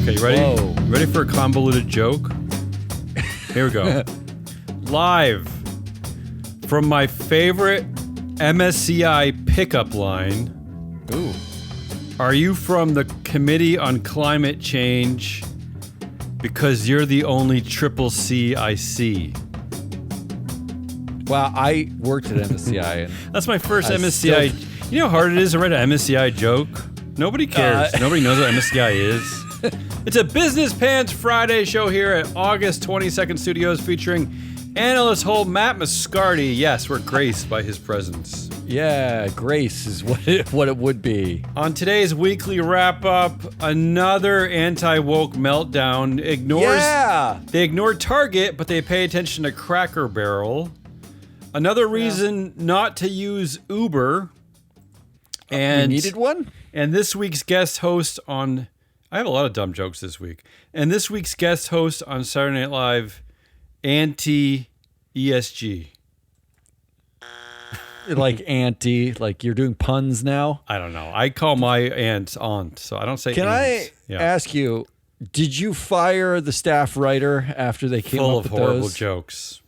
Okay, you ready? Whoa. Ready for a convoluted joke? Here we go. Live from my favorite MSCI pickup line. Ooh. Are you from the Committee on Climate Change? Because you're the only triple C I see. Wow, I worked at MSCI. And That's my first MSCI. You know how hard it is to write an MSCI joke? Nobody cares. Nobody knows what MSCI is. It's a Business Pants Friday show here at August 22nd Studios featuring analyst Hole Matt Moscardi. Yes, we're graced by his presence. Yeah, grace is what it would be. On today's weekly wrap-up, another anti-woke meltdown. They ignore Target, but they pay attention to Cracker Barrel. Another reason not to use Uber. And you needed one? And this week's guest host on... I have a lot of dumb jokes this week. And this week's guest host on Saturday Night Live, anti-ESG. Like auntie, like you're doing puns now? I don't know. I call my aunt, so I don't say Can aunts. I ask you, did you fire the staff writer after they came Full up of with horrible those? jokes.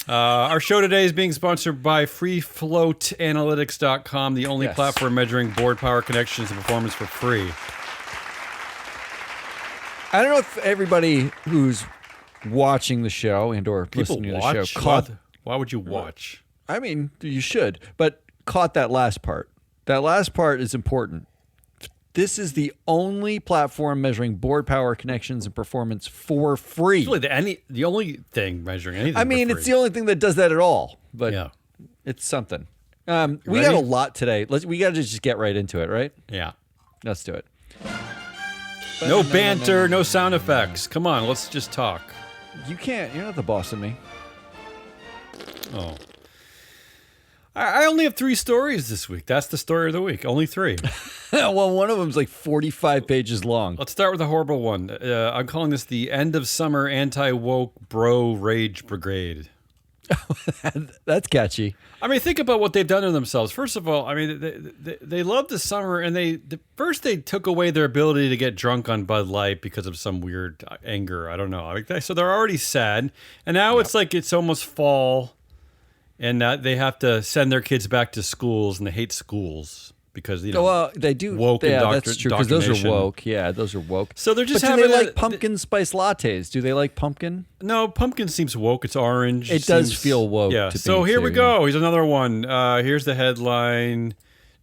Our show today is being sponsored by FreeFloatAnalytics.com, the only platform measuring board power connections and performance for free. I don't know if everybody who's watching the show and or listening to the show caught... Why would you watch? I mean, you should, but caught that last part. That last part is important. This is the only platform measuring board power connections and performance for free. It's really the only thing measuring anything. I mean, it's the only thing that does that at all, but it's something. We got a lot today. We got to just get right into it, right? Yeah. Let's do it. No banter, no sound effects. Come on, let's just talk. You can't. You're not the boss of me. Oh. I only have 3 stories this week. That's the story of the week. Only 3. Well, one of them's like 45 pages long. Let's start with a horrible one. I'm calling this the end of summer anti-woke bro rage brigade. That's catchy. I mean, think about what they've done to themselves. First of all, I mean, they love the summer, and first they took away their ability to get drunk on Bud Light because of some weird anger. I don't know. So they're already sad, and now it's like it's almost fall. And they have to send their kids back to schools, and they hate schools because they do woke. Yeah, that's true because those are woke. Yeah, those are woke. So they're just. But do they like pumpkin spice lattes? Do they like pumpkin? No, pumpkin seems woke. It's orange. It does feel woke. Yeah. So here we go. Here's another one. Here's the headline: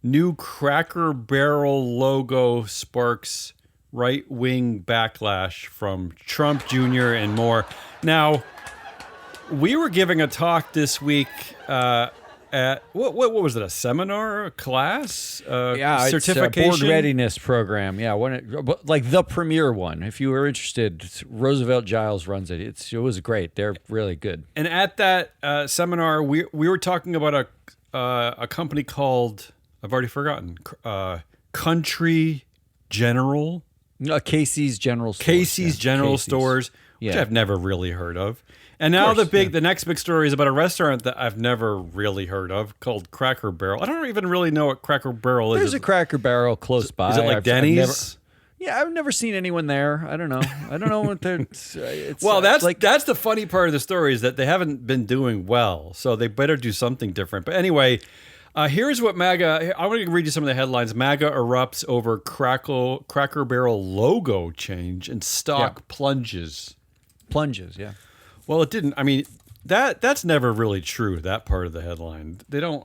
New Cracker Barrel logo sparks right-wing backlash from Trump Jr. and more. Now. We were giving a talk this week at what was it? A seminar, a class, certification, it's a board readiness program. Yeah, like the premier one. If you were interested, Roosevelt Giles runs it. It was great. They're really good. And at that seminar, we were talking about a company called I've already forgotten. Country General. Casey's General Stores. Casey's General Stores, which I've never really heard of. And now the next big story is about a restaurant that I've never really heard of called Cracker Barrel. I don't even really know what Cracker Barrel is. There's a Cracker Barrel close by. Is it like Denny's? I've never seen anyone there. I don't know. I don't know what they're... Well, that's the funny part of the story is that they haven't been doing well, so they better do something different. But anyway, here's what MAGA... I want to read you some of the headlines. MAGA erupts over Cracker Barrel logo change and stock plunges. Plunges, yeah. Well, it didn't. I mean, that's never really true, that part of the headline. It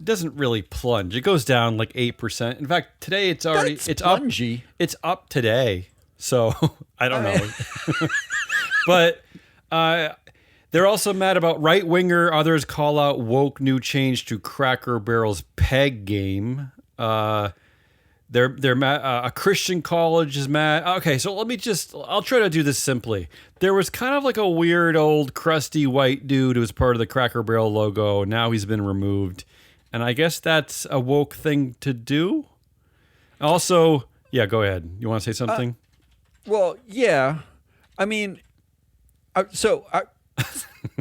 doesn't really plunge. It goes down like 8%. In fact, today it's plungy. It's up today. So, I don't know. But they're also mad about right-winger. Others call out woke new change to Cracker Barrel's peg game. They're mad. A Christian college is mad. Okay, so I'll try to do this simply. There was kind of like a weird old crusty white dude who was part of the Cracker Barrel logo. Now he's been removed. And I guess that's a woke thing to do. Also, go ahead. You want to say something? Well, yeah. I mean,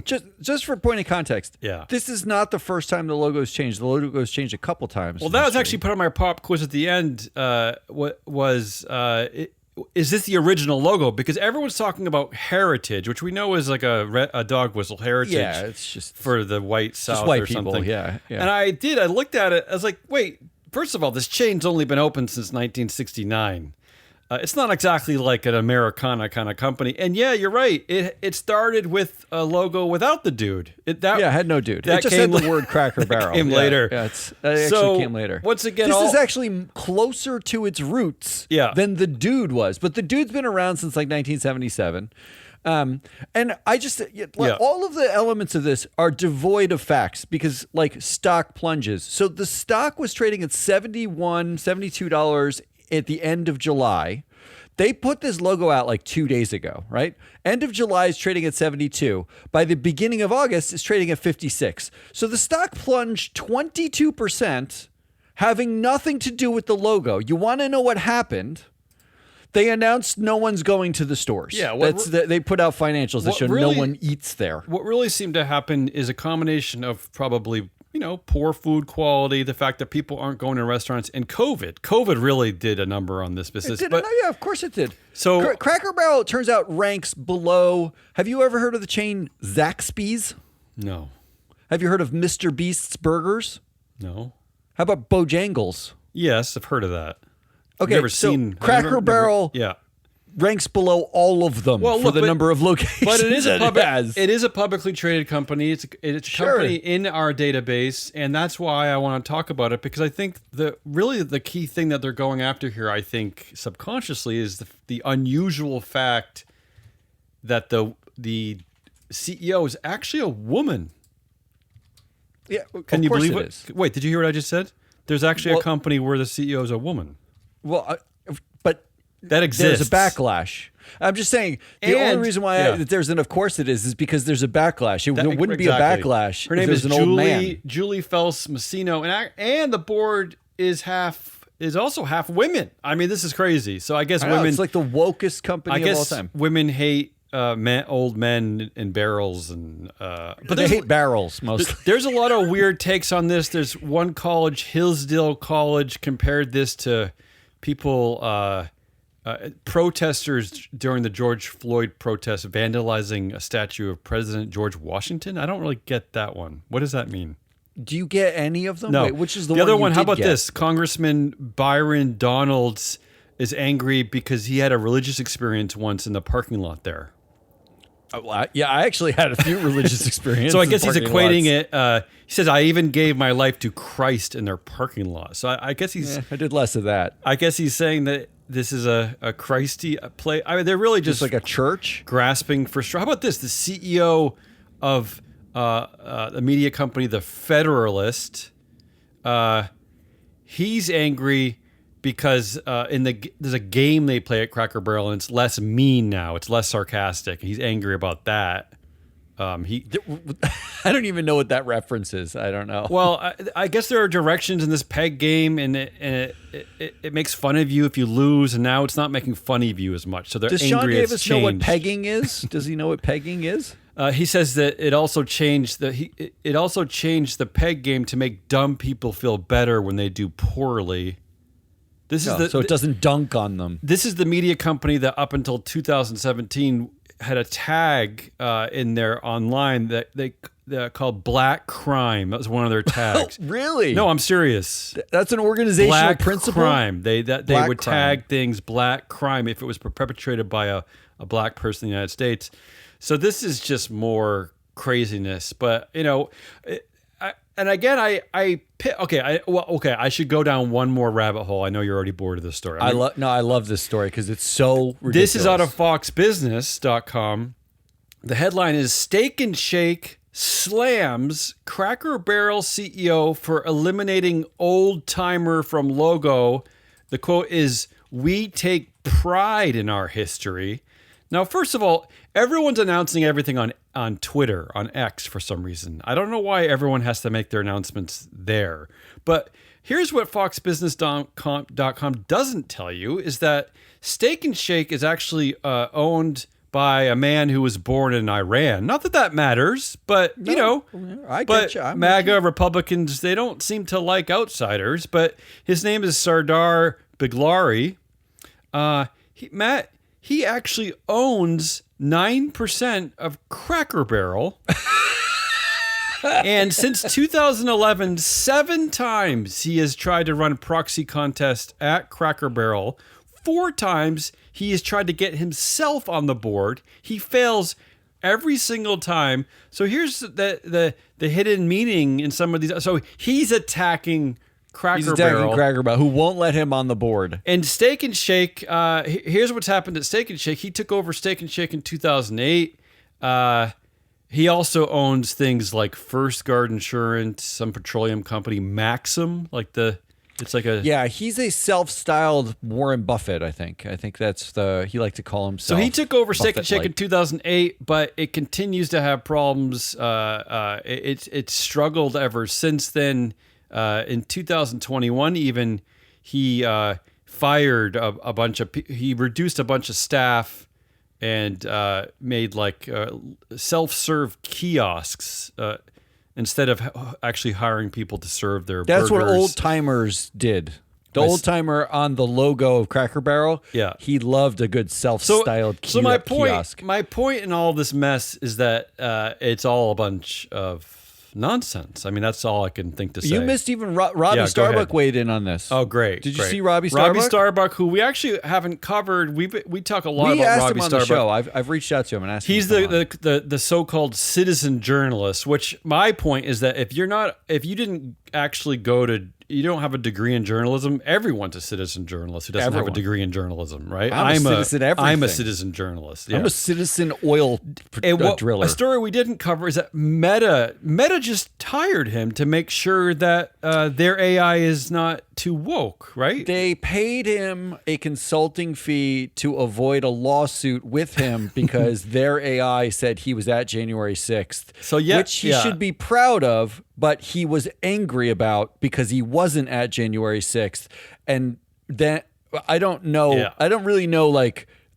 just for point of context, this is not the first time the logo's changed. The logo's changed a couple times. Well, that was actually put on my pop quiz at the end. is this the original logo? Because everyone's talking about heritage, which we know is like a dog whistle heritage. Yeah, it's just for the white South white or people, something. yeah. And I looked at it. I was like, wait, first of all, this chain's only been open since 1969. It's not exactly like an Americana kind of company. And yeah, you're right. It started with a logo without the dude. It had no dude. That It just had the word Cracker Barrel. Came later. Yeah, it actually came later. Once again, this is actually closer to its roots than the dude was. But the dude's been around since like 1977. And I just, all of the elements of this are devoid of facts because like stock plunges. So the stock was trading at $71, $72 at the end of July. They put this logo out like 2 days ago, right? End of July is trading at 72. By the beginning of August, it's trading at 56. So the stock plunged 22%, having nothing to do with the logo. You want to know what happened? They announced no one's going to the stores. Yeah, they put out financials that show no one eats there. What really seemed to happen is a combination of probably, poor food quality, the fact that people aren't going to restaurants, and COVID. COVID really did a number on this business. Yeah, of course it did. So Cracker Barrel, it turns out, ranks below. Have you ever heard of the chain Zaxby's? No. Have you heard of Mr. Beast's Burgers? No. How about Bojangles? Yes, I've heard of that. Okay, Cracker Barrel ranks below all of them for the number of locations. But it is it is a publicly traded company. It's a company in our database, and that's why I want to talk about it, because I think the key thing that they're going after here, I think subconsciously, is the unusual fact that the CEO is actually a woman. Yeah, can you believe it? Wait, did you hear what I just said? There's actually a company where the CEO is a woman. Well, but that exists. There's a backlash. I'm just saying the only reason why there's an of course it is because there's a backlash. There wouldn't be a backlash. Her name is Julie Fels Massino, and the board is also half women. I mean, this is crazy. So I guess women. It's like the wokest company of all time. Women hate old men in barrels, but they hate barrels mostly. There's a lot of weird takes on this. There's one college, Hillsdale College, compared this to people, protesters during the George Floyd protests vandalizing a statue of President George Washington. I don't really get that one. What does that mean? Do you get any of them? No. Wait, which is the other one? How about this? Congressman Byron Donalds is angry because he had a religious experience once in the parking lot there. Yeah, I actually had a few religious experiences. So I guess he's equating it. He says, I even gave my life to Christ in their parking lot. So I guess he's... I did less of that. I guess he's saying that this is a Christy play. I mean, they're really just like a church? Grasping for straw. How about this? The CEO of the media company, The Federalist, he's angry because there's a game they play at Cracker Barrel, and it's less mean now. It's less sarcastic. He's angry about that. I don't even know what that reference is. I don't know. Well, I guess there are directions in this peg game, and it makes fun of you if you lose, and now it's not making fun of you as much. So they're angry. Does Sean Davis know what pegging is? Does he know what pegging is? He says that it also changed the peg game to make dumb people feel better when they do poorly. So it doesn't dunk on them. This is the media company that up until 2017 had a tag in their online that they called Black Crime. That was one of their tags. Oh, really? No, I'm serious. That's an organizational Black principle? Crime. They would tag things Black Crime if it was perpetrated by a black person in the United States. So this is just more craziness. But, I should go down one more rabbit hole. I know you're already bored of this story. I love this story because it's so ridiculous. This is out of foxbusiness.com. The headline is Steak and Shake slams Cracker Barrel CEO for eliminating old timer from logo. The quote is, "We take pride in our history." Now, first of all, everyone's announcing everything on Twitter, on X for some reason. I don't know why everyone has to make their announcements there. But here's what foxbusiness.com doesn't tell you is that Steak and Shake is actually owned by a man who was born in Iran. Not that that matters, but, I get you. MAGA Republicans, they don't seem to like outsiders. But his name is Sardar Biglari. Matt, he actually owns 9% of Cracker Barrel. And since 2011, 7 times he has tried to run a proxy contest at Cracker Barrel. 4 times he has tried to get himself on the board. He fails every single time. So here's the hidden meaning in some of these. So he's attacking Cracker Barrel, who won't let him on the board. And Steak and Shake, here's what's happened at Steak and Shake. He took over Steak and Shake in 2008. He also owns things like First Guard Insurance, some petroleum company, Maxim, he's a self-styled Warren Buffett, I think. I think that's he liked to call himself. So he took over Steak and Shake in 2008, but it continues to have problems. It's struggled ever since then. In 2021, even he fired a bunch of he reduced a bunch of staff and made self-serve kiosks instead of actually hiring people to serve their burgers. That's what old timers did. The old timer on the logo of Cracker Barrel, he loved a good self-styled kiosk. So my point in all this mess is that it's all a bunch of nonsense. I mean, that's all I can think to say. You missed even Robbie Starbuck weighed in on this. Oh, great. Did you see Robbie Starbuck? Robbie Starbuck, who we actually haven't covered. We talk a lot about Robbie Starbuck. We asked him on the show. I've reached out to him and asked him. He's the so-called citizen journalist, which my point is that if you didn't actually you don't have a degree in journalism. Everyone's a citizen journalist who doesn't have a degree in journalism, right? I'm a citizen everything. I'm a citizen journalist. Yeah. I'm a citizen oil driller. A story we didn't cover is that Meta just hired him to make sure that their AI is not too woke, right? They paid him a consulting fee to avoid a lawsuit with him because their AI said he was at January 6th, which he should be proud of, but he was angry about because he wasn't at January 6th. And then I don't know. Yeah. I don't really know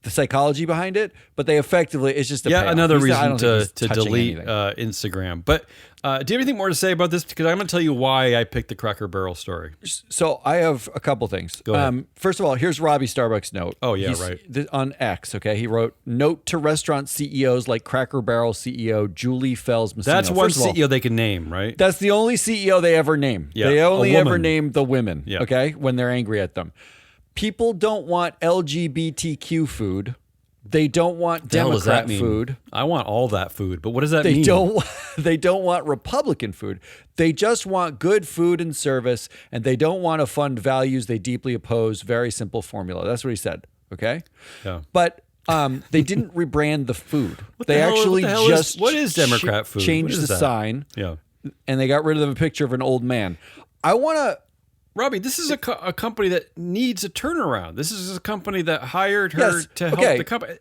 the psychology behind it, but they effectively, it's just another reason to delete Instagram. But do you have anything more to say about this? Because I'm going to tell you why I picked the Cracker Barrel story. So I have a couple things. Go ahead. First of all, here's Robbie Starbuck's note. Oh, yeah, right. On X, okay? He wrote, note to restaurant CEOs like Cracker Barrel CEO Julie Fells-Messino. That's one CEO they can name, right? That's the only CEO they ever name. Yeah, they only ever name the women, yeah. Okay, when they're angry at them. People don't want LGBTQ food. They don't want Democrat food. I want all that food, but what does that mean? They don't want Republican food. They just want good food and service, and they don't want to fund values they deeply oppose. Very simple formula. That's what he said. Okay? Yeah. But they didn't rebrand the food. What is Democrat food? Changed the sign. Yeah. And they got rid of a picture of an old man. I want to... Robbie, this is a company that needs a turnaround. This is a company that hired her to help the company.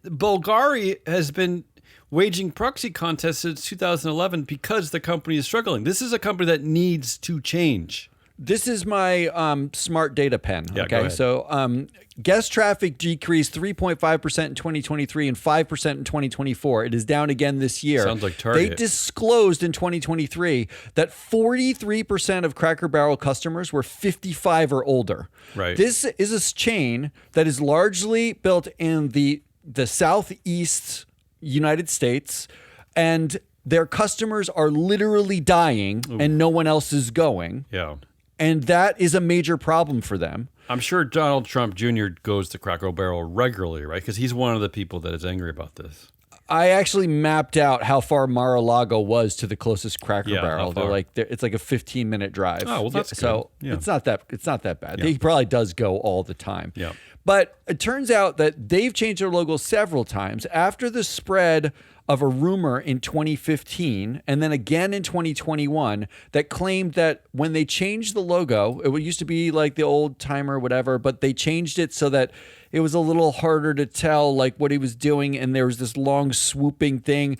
Bulgari has been waging proxy contests since 2011 because the company is struggling. This is a company that needs to change. This is my smart data pen. Yeah, okay, so guest traffic decreased 3.5% in 2023 and 5% in 2024. It is down again this year. Sounds like Target. They disclosed in 2023 that 43% of Cracker Barrel customers were 55 or older. Right. This is a chain that is largely built in the Southeast United States, and their customers are literally dying. Ooh. And no one else is going. Yeah. And that is a major problem for them. I'm sure Donald Trump Jr. goes to Cracker Barrel regularly, right? Because he's one of the people that is angry about this. I actually mapped out how far Mar-a-Lago was to the closest Cracker Barrel. It's like a 15-minute drive. Oh, well, that's good. So it's not that bad. Yeah. He probably does go all the time. Yeah. But it turns out that they've changed their logo several times after the spread of a rumor in 2015 and then again in 2021 that claimed that when they changed the logo, it used to be like the old timer, whatever, but they changed it so that it was a little harder to tell like what he was doing, and there was this long swooping thing.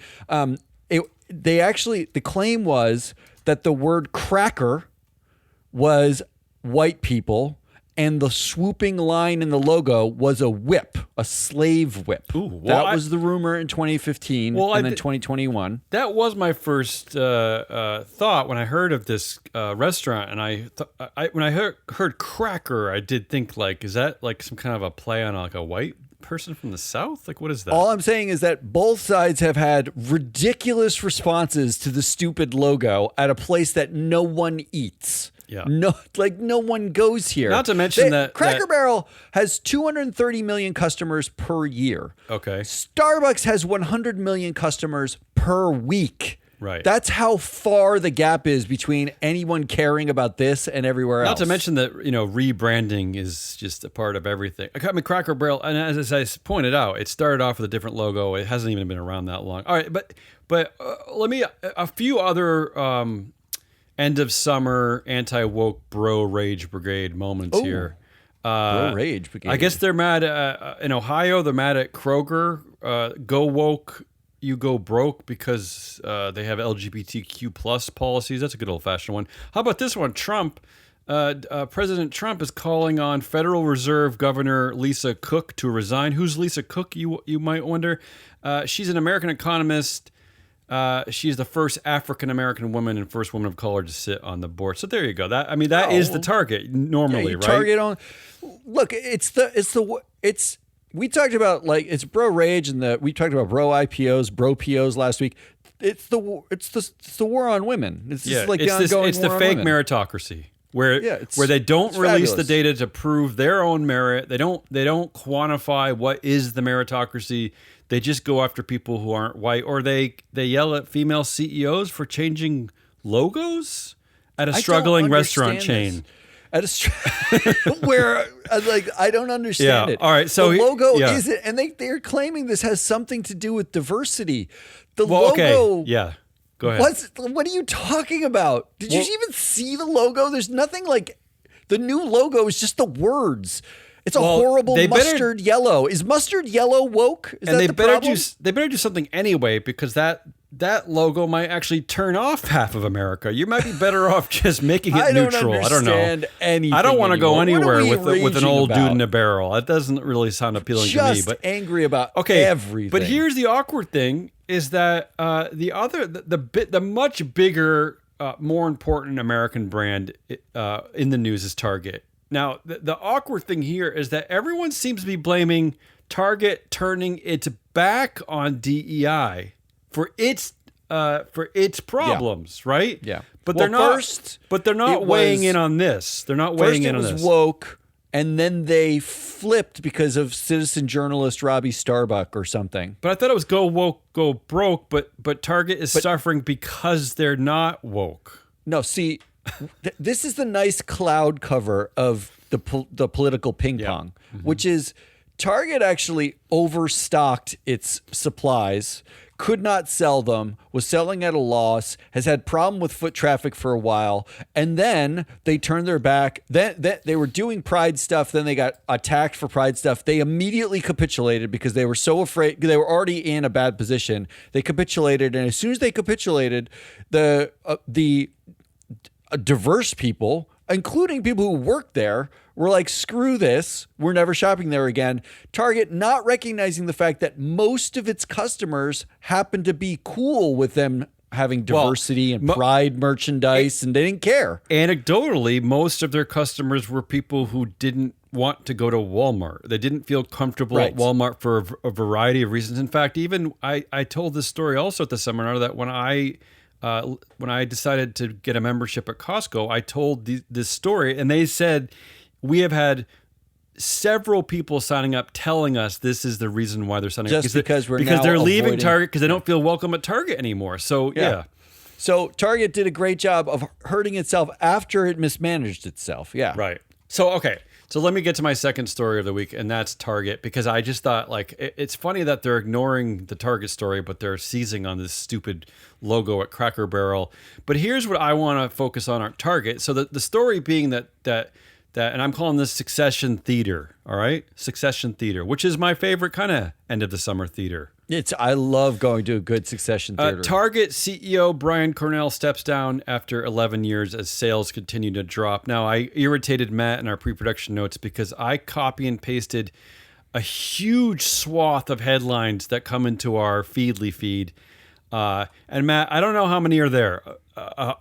The claim was that the word cracker was white people and the swooping line in the logo was a whip, a slave whip. Ooh, that was the rumor in 2015 and then 2021. That was my first thought when I heard of this restaurant, and when I heard cracker, I did think, like, is that like some kind of a play on like a white person from the South? Like, what is that? All I'm saying is that both sides have had ridiculous responses to the stupid logo at a place that no one eats. Yeah. No one goes here. Not to mention that Cracker Barrel has 230 million customers per year. Okay. Starbucks has 100 million customers per week. Right. That's how far the gap is between anyone caring about this and everywhere else. Not to mention that, rebranding is just a part of everything. I mean, Cracker Barrel, and as I pointed out, it started off with a different logo. It hasn't even been around that long. All right, but let me a few other end of summer anti-woke bro rage brigade moments here. Bro rage brigade. I guess they're mad in Ohio. They're mad at Kroger. Go woke, you go broke, because they have LGBTQ plus policies. That's a good old fashioned one. How about this one? Trump, President Trump is calling on Federal Reserve Governor Lisa Cook to resign. Who's Lisa Cook? You might wonder. She's an American economist. She's the first African-American woman and first woman of color to sit on the board. So there you go. That is the target normally, right? Target on. Look, we talked about, like, it's bro rage, and we talked about bro IPOs, bro POs last week. It's the war on women. It's just like the ongoing it's war the on fake women. meritocracy where they don't release the data to prove their own merit. They don't quantify what is the meritocracy. They just go after people who aren't white, or they yell at female CEOs for changing logos at a struggling restaurant chain. Where, like, I don't understand it. All right, so the logo isn't, and they're claiming this has something to do with diversity. The logo. Okay. Yeah. Go ahead. What are you talking about? Did you even see the logo? There's nothing like the new logo is just the words. It's a horrible mustard yellow. Is mustard yellow woke? Is that the problem? They better do something anyway, because that logo might actually turn off half of America. You might be better off just making it neutral. I don't know. Anything I don't want to go anywhere with an old dude in a about? Barrel. That doesn't really sound appealing to me. But angry about everything. But here's the awkward thing: is that the much bigger, more important American brand in the news is Target. Now, the awkward thing here is that everyone seems to be blaming Target turning its back on DEI for its problems, right? Yeah. But they're not weighing in on this. They're not weighing in on this. First it was woke, and then they flipped because of citizen journalist Robbie Starbuck or something. But I thought it was go woke, go broke, but Target is suffering because they're not woke. No, see, this is the nice cloud cover of the political ping pong, which is Target actually overstocked its supplies, could not sell them, was selling at a loss, has had problem with foot traffic for a while, and then they turned their back. Then they were doing Pride stuff, then they got attacked for Pride stuff. They immediately capitulated because they were so afraid. They were already in a bad position. They capitulated, and as soon as they capitulated, the diverse people, including people who work there, were like, screw this, we're never shopping there again. Target not recognizing the fact that most of its customers happen to be cool with them having diversity and pride merchandise, and they didn't care. Anecdotally, most of their customers were people who didn't want to go to Walmart. They didn't feel comfortable at Walmart for a variety of reasons. In fact, even I told this story also at the seminar that when I decided to get a membership at Costco, I told this story, and they said, we have had several people signing up telling us this is the reason why they're signing up. Because they're leaving Target because they don't feel welcome at Target anymore. So, yeah. So Target did a great job of hurting itself after it mismanaged itself. Yeah. Right. So, okay. So let me get to my second story of the week, and that's Target, because I just thought, like, it's funny that they're ignoring the Target story, but they're seizing on this stupid logo at Cracker Barrel. But here's what I want to focus on Target. So the story being that and I'm calling this succession theater. All right, succession theater, which is my favorite kind of end of the summer theater. I love going to a good succession theater. Target CEO Brian Cornell steps down after 11 years as sales continue to drop. Now, I irritated Matt in our pre-production notes because I copy and pasted a huge swath of headlines that come into our Feedly feed. And Matt, I don't know how many are there.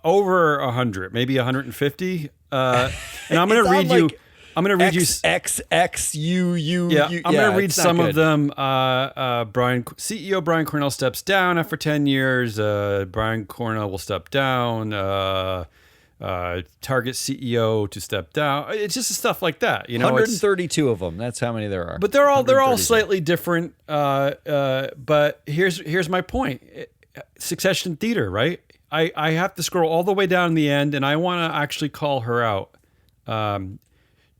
Over 100, maybe 150. And I'm going to read you. I'm going to read XXXUU. Yeah, I'm going to read some of them. CEO Brian Cornell steps down after 10 years. Brian Cornell will step down. Target CEO to step down. It's just stuff like that. 132 of them. That's how many there are. But they're all slightly different. But here's my point. Succession theater, right? I have to scroll all the way down in the end, and I want to actually call her out.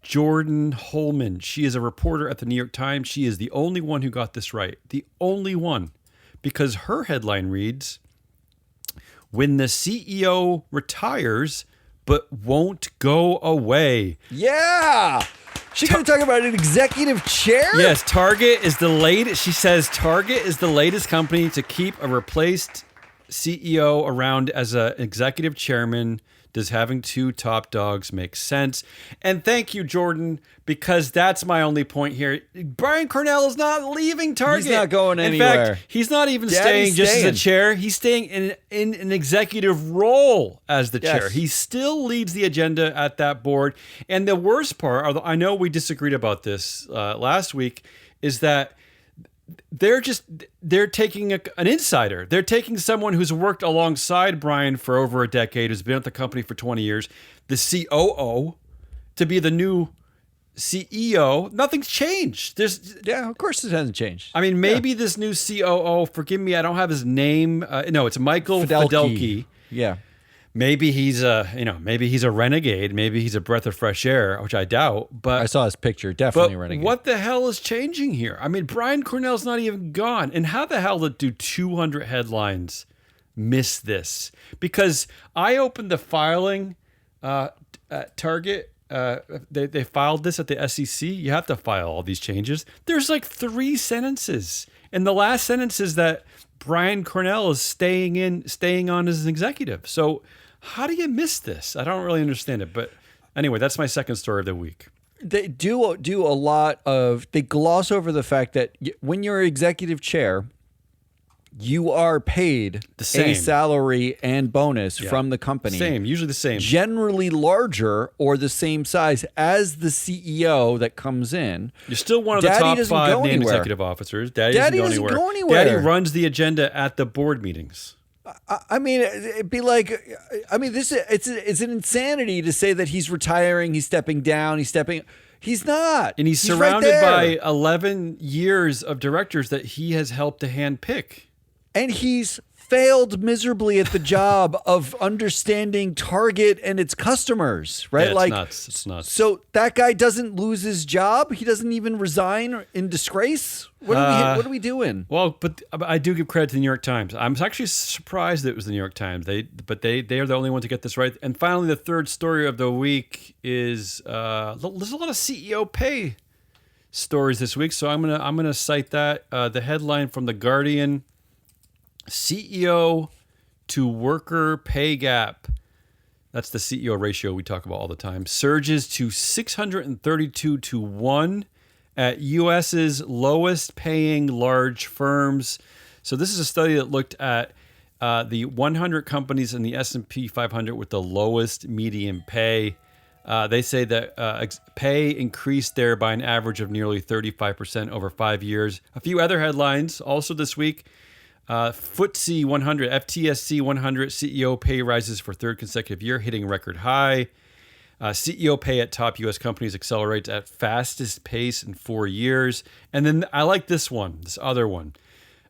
Jordan Holman. She is a reporter at the New York Times. She is the only one who got this right. The only one. Because her headline reads, "When the CEO retires but won't go away." Yeah. She's going to talk about an executive chair? Yes, Target is the latest. She says Target is the latest company to keep a replaced CEO around as an executive chairman. Does having two top dogs make sense? And thank you, Jordan, because that's my only point here. Brian Cornell is not leaving Target. He's not going anywhere. In fact, he's not even staying just as a chair. He's staying in an executive role as the chair. He still leads the agenda at that board. And the worst part, although I know we disagreed about this last week, is that they're taking an insider. They're taking someone who's worked alongside Brian for over a decade, who's been at the company for 20 years, the COO, to be the new CEO. Nothing's changed. Of course it hasn't changed. I mean, maybe this new COO, forgive me, I don't have his name. No, it's Michael Fidelki. Yeah. Maybe he's a renegade. Maybe he's a breath of fresh air, which I doubt. But I saw his picture. Definitely renegade. What the hell is changing here? I mean, Brian Cornell's not even gone. And how the hell did 200 headlines miss this? Because I opened the filing at Target. They filed this at the SEC. You have to file all these changes. There's like 3 sentences. And the last sentence is that Brian Cornell is staying on as an executive. So how do you miss this? I don't really understand it. But anyway, that's my second story of the week. They do a lot of, they gloss over the fact that when you're executive chair, you are paid a salary and bonus from the company. Usually the same. Generally larger or the same size as the CEO that comes in. You're still one of the top 5 named executive officers. Daddy doesn't go anywhere. Daddy runs the agenda at the board meetings. I mean, it'd be like, it's an insanity to say that he's retiring, he's stepping down, he's not. And he's surrounded by 11 years of directors that he has helped to handpick. And he's failed miserably at the job of understanding Target and its customers, right? Yeah, it's nuts. So that guy doesn't lose his job. He doesn't even resign in disgrace. What are we doing? Well, but I do give credit to the New York Times. I'm actually surprised that it was the New York Times. They are the only one to get this right. And finally, the third story of the week is there's a lot of CEO pay stories this week. So I'm gonna cite that. The headline from The Guardian. CEO to worker pay gap, that's the CEO ratio we talk about all the time, surges to 632 to 1 at US's lowest paying large firms. So this is a study that looked at the 100 companies in the S&P 500 with the lowest median pay. They say that pay increased there by an average of nearly 35% over 5 years. A few other headlines also this week. FTSE 100, FTSE 100 CEO pay rises for third consecutive year, hitting record high. CEO pay at top U.S. companies accelerates at fastest pace in 4 years. And then I like this other one.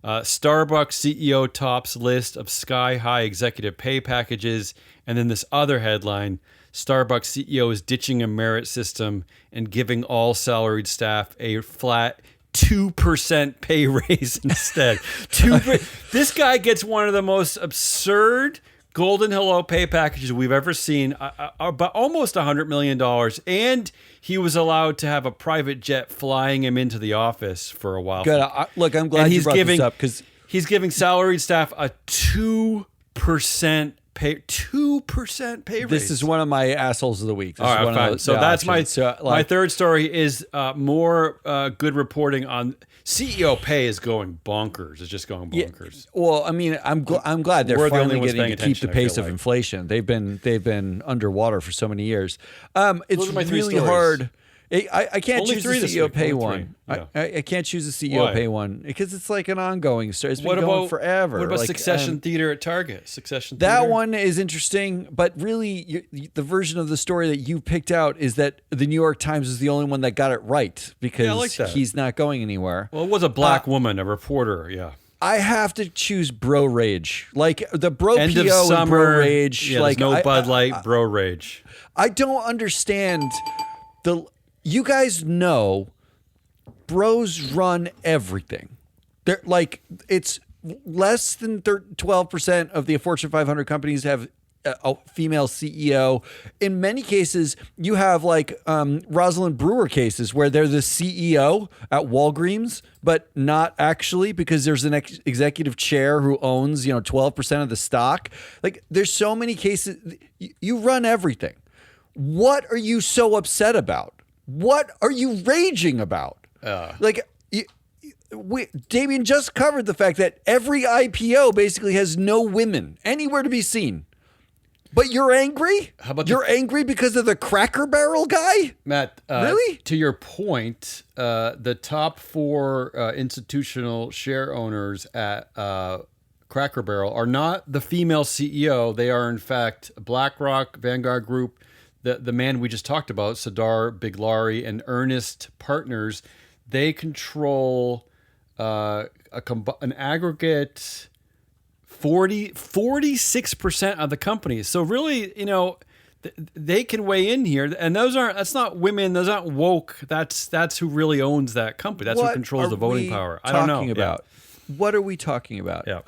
Starbucks CEO tops list of sky-high executive pay packages. And then this other headline, Starbucks CEO is ditching a merit system and giving all salaried staff a flat 2% pay raise instead. This guy gets one of the most absurd golden hello pay packages we've ever seen, about almost $100 million. And he was allowed to have a private jet flying him into the office for a while. Good. Look, I'm glad you brought this up because he's giving salaried staff a 2% pay 2% pay raise. This is one of my assholes of the week. This All right, is fine. So that's options. my third story is more good reporting on CEO pay is going bonkers. It's just going bonkers. Yeah, well, I mean, I'm glad they're finally getting to keep the pace of like. inflation. They've been underwater for so many years. It's my three really stories. hard. I can't Only choose three the this CEO week. pay Only one. three. Yeah. I can't choose the CEO Why? pay one because it's like an ongoing story. It's been going forever. What about like, Succession Theater at Target? Succession That Theater? one is interesting, but really, the version of the story that you picked out is that the New York Times is the only one that got it right because I like that. he's not going anywhere. Well, it was a black woman, a reporter. Yeah. I have to choose bro rage, like the bro End of PO and summer. bro rage. Yeah, like there's no Bud Light, bro rage. I don't understand you guys know bros run everything. They're like, it's less than 12% of the Fortune 500 companies have a female CEO. In many cases, you have like Rosalind Brewer cases where they're the CEO at Walgreens, but not actually because there's an executive chair who owns 12% of the stock. Like there's so many cases. You run everything. What are you so upset about? What are you raging about? Damien just covered the fact that every IPO basically has no women anywhere to be seen. But you're angry? How about you're angry because of the Cracker Barrel guy? Matt, really? To your point, the top 4 institutional share owners at Cracker Barrel are not the female CEO. They are, in fact, BlackRock, Vanguard Group, the man we just talked about, Sardar Biglari, and Earnest Partners. They control an aggregate 46% of the company. So really, they can weigh in here, and that's not women. Those aren't woke. That's who really owns that company. That's who controls the voting power. I don't know. What are we talking about? Yeah.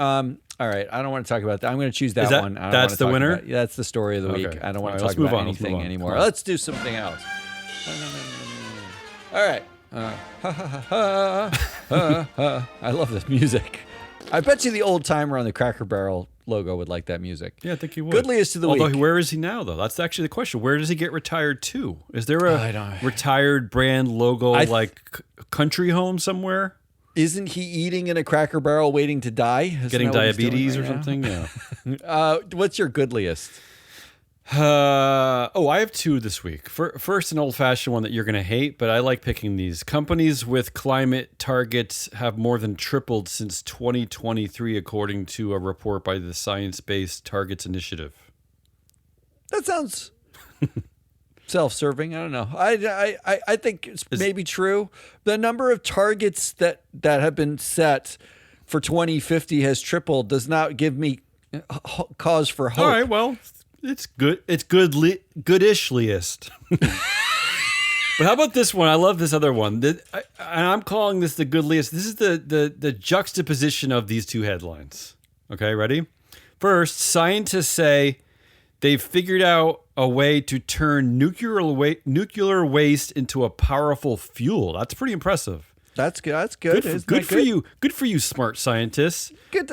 All right, I don't want to talk about that. I'm going to choose that one. That's the winner? That's the story of the week. I don't want to talk about anything anymore. Let's do something else. All right. I love this music. I bet you the old timer on the Cracker Barrel logo would like that music. Yeah, I think he would. Goodliest of the week. Although, where is he now, though? That's actually the question. Where does he get retired to? Is there a retired brand logo like Country Home somewhere? Isn't he eating in a Cracker Barrel waiting to die? Getting diabetes or something? Yeah. What's your goodliest? I have 2 this week. First, an old-fashioned one that you're going to hate, but I like picking these. Companies with climate targets have more than tripled since 2023, according to a report by the Science-Based Targets Initiative. That sounds self-serving. I don't know. I think it's maybe true. The number of targets that have been set for 2050 has tripled does not give me cause for hope. All right, well, it's good. It's goodishliest. But how about this one? I love this other one. And I'm calling this the goodliest. This is the juxtaposition of these 2 headlines. Okay, ready? First, scientists say they've figured out a way to turn nuclear waste into a powerful fuel. That's pretty impressive. That's good. That's good. Good for you. Good for you, smart scientists. Good.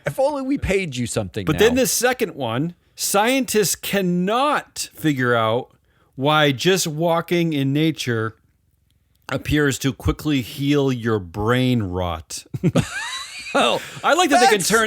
If only we paid you something. But then this second one, scientists cannot figure out why just walking in nature appears to quickly heal your brain rot. Oh, I like that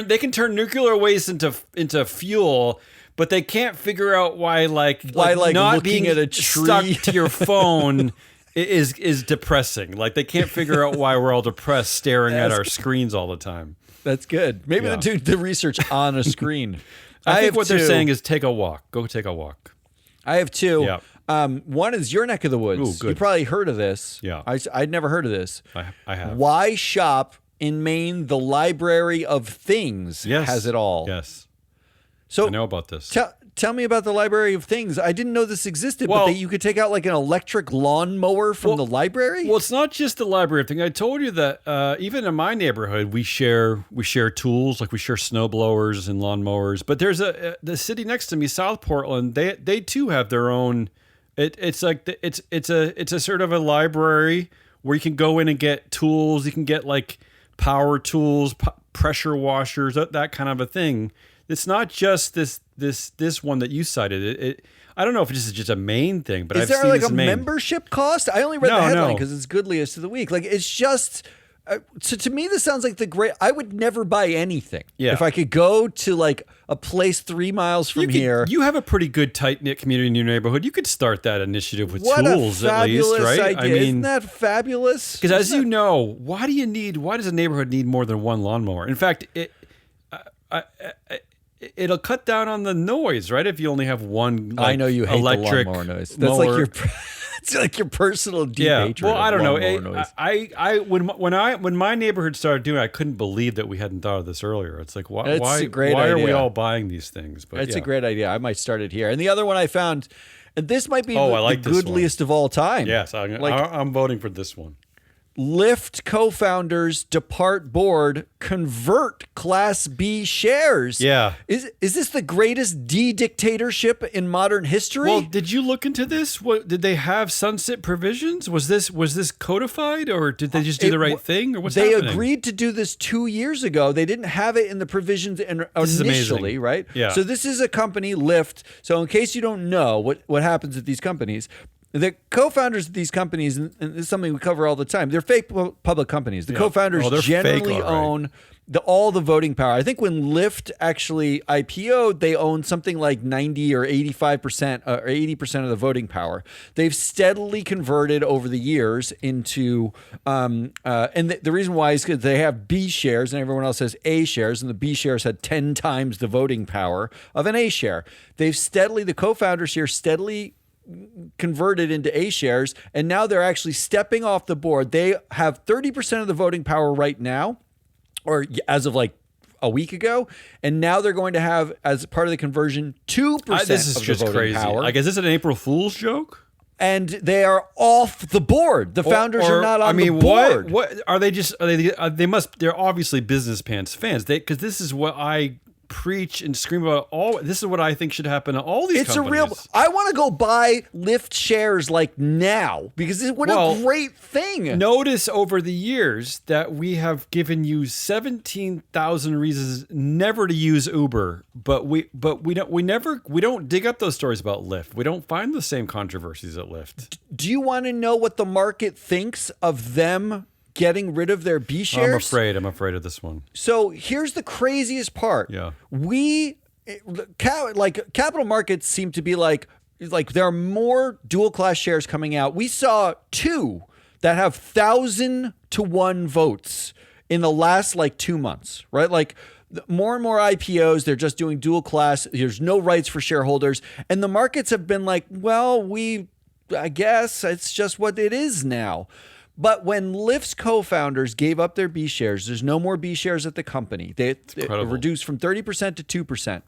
they can turn nuclear waste into fuel. But they can't figure out why not looking being at a tree stuck to your phone is depressing. Like they can't figure out why we're all depressed staring at our screens all the time. That's good. Maybe they do the research on a screen. I think what they're saying is take a walk. Go take a walk. I have 2. Yeah. One is your neck of the woods. Ooh, good. You probably heard of this. Yeah. I'd never heard of this. I have. Why shop in Maine? The Library of Things has it all. Yes. So I know about this. tell me about the Library of Things. I didn't know this existed, but you could take out like an electric lawnmower from the library? Well, it's not just the library thing. I told you that even in my neighborhood, we share tools, like we share snow blowers and lawnmowers. But there's the city next to me, South Portland, they too have their own. It's a sort of a library where you can go in and get tools. You can get like power tools, pressure washers, that kind of a thing. It's not just this one that you cited. I don't know if it's just a main thing, but I've seen this Is there like a membership cost? I only read the headline because it's Goodliest of the Week. Like it's just. So to me, this sounds like I would never buy anything. Yeah. If I could go to like a place 3 miles from here. You have a pretty good tight-knit community in your neighborhood. You could start that initiative with tools at least, right? Idea. I mean, isn't that fabulous? Because as you know, why does a neighborhood need more than one lawnmower? In fact, it'll cut down on the noise, right? If you only have one, like, I know you hate electric the lawnmower noise. That's like your... It's like your personal deep hatred. Well, I don't know. When my neighborhood started doing it, I couldn't believe that we hadn't thought of this earlier. It's like, why are we all buying these things? But it's a great idea. I might start it here. And the other one I found, and this might be the Goodliest of all time. Yes, I'm voting for this one. Lyft co-founders depart board, convert Class B shares. Yeah. Is this the greatest dictatorship in modern history? Well, did you look into this? What did they have sunset provisions? Was this codified, or did they just do the right thing, or what's happening? They agreed to do this 2 years ago. They didn't have it in the provisions initially, right? Yeah. So this is a company, Lyft. So in case you don't know what happens at these companies, the co-founders of these companies, and this is something we cover all the time, they're fake public companies. The co-founders generally own all the voting power. I think when Lyft actually IPO'd, they owned something like 90 or 85% or 80% of the voting power. They've steadily converted over the years into, and the reason why is because they have B shares and everyone else has A shares, and the B shares had 10 times the voting power of an A share. The co-founders here steadily converted into A shares, and now they're actually stepping off the board. They have 30% of the voting power right now, or as of like a week ago, and now they're going to have, as part of the conversion, 2% this is of just the voting crazy. power. Like, is this an April Fool's joke? And they are off the board. The founders are not on the board. What are they? They're obviously business pants fans. Because this is what I preach and scream about. This is what I think should happen to all these companies. I want to go buy Lyft shares like now, because a great thing. Notice over the years that we have given you 17,000 reasons never to use Uber, but we don't dig up those stories about Lyft. We don't find the same controversies at Lyft. Do you want to know what the market thinks of them getting rid of their B shares? I'm afraid of this one. So here's the craziest part. Yeah. Capital markets seem to be like there are more dual class shares coming out. We saw 2 that have 1,000 to 1 votes in the last 2 months, right? Like more and more IPOs, they're just doing dual class. There's no rights for shareholders. And the markets have been like, well, I guess it's just what it is now. But when Lyft's co-founders gave up their B shares, there's no more B shares at the company. They reduced from 30% to 2%.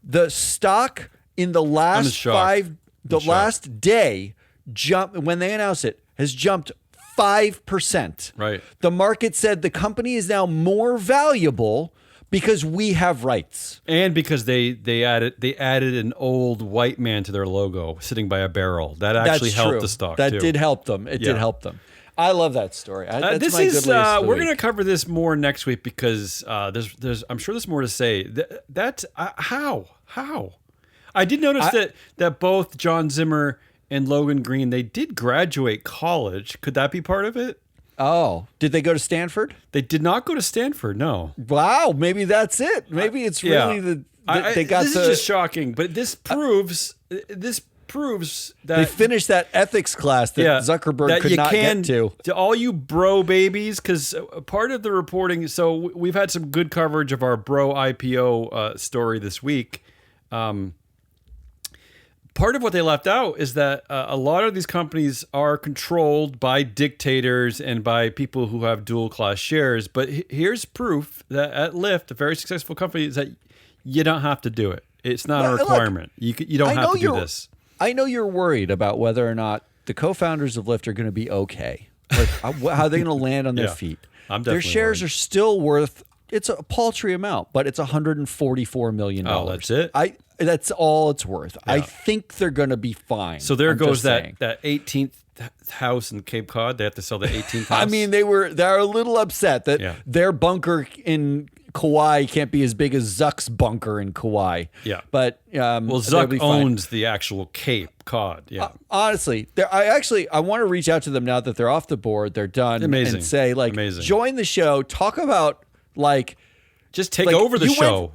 The stock in the last last day jumped when they announced it has jumped 5%. Right. The market said the company is now more valuable because we have rights, and because they added an old white man to their logo sitting by a barrel. That actually helped the stock. That did help them. It did help them. I love that story. We're going to cover this more next week because I'm sure there's more to say. That's how. I did notice that both John Zimmer and Logan Green, they did graduate college. Could that be part of it? Oh, did they go to Stanford? They did not go to Stanford. No. Wow, maybe that's it. Maybe it's really they got. This is just shocking, but this proves that they finished that ethics class that Zuckerberg could not get to. To all you bro babies, because part of the reporting, so we've had some good coverage of our bro IPO story this week. Part of what they left out is that a lot of these companies are controlled by dictators and by people who have dual class shares. But here's proof that at Lyft, a very successful company, is that you don't have to do it. It's not a requirement. Look, you don't have to do this. I know you're worried about whether or not the co-founders of Lyft are going to be okay. Like, how are they going to land on their feet? I'm definitely Their shares worried. are still worth, it's a paltry amount, but it's $144 million. Oh, that's it? That's all it's worth. Yeah. I think they're going to be fine. So there goes that 18th house in Cape Cod. They have to sell the 18th house. I mean, they're a little upset that their bunker in Kauai can't be as big as Zuck's bunker in Kauai. Yeah. But Zuck owns the actual Cape Cod. Yeah. Honestly, I want to reach out to them now that they're off the board, they're done. Amazing. And say, like, join the show, talk about, like, just take over the show.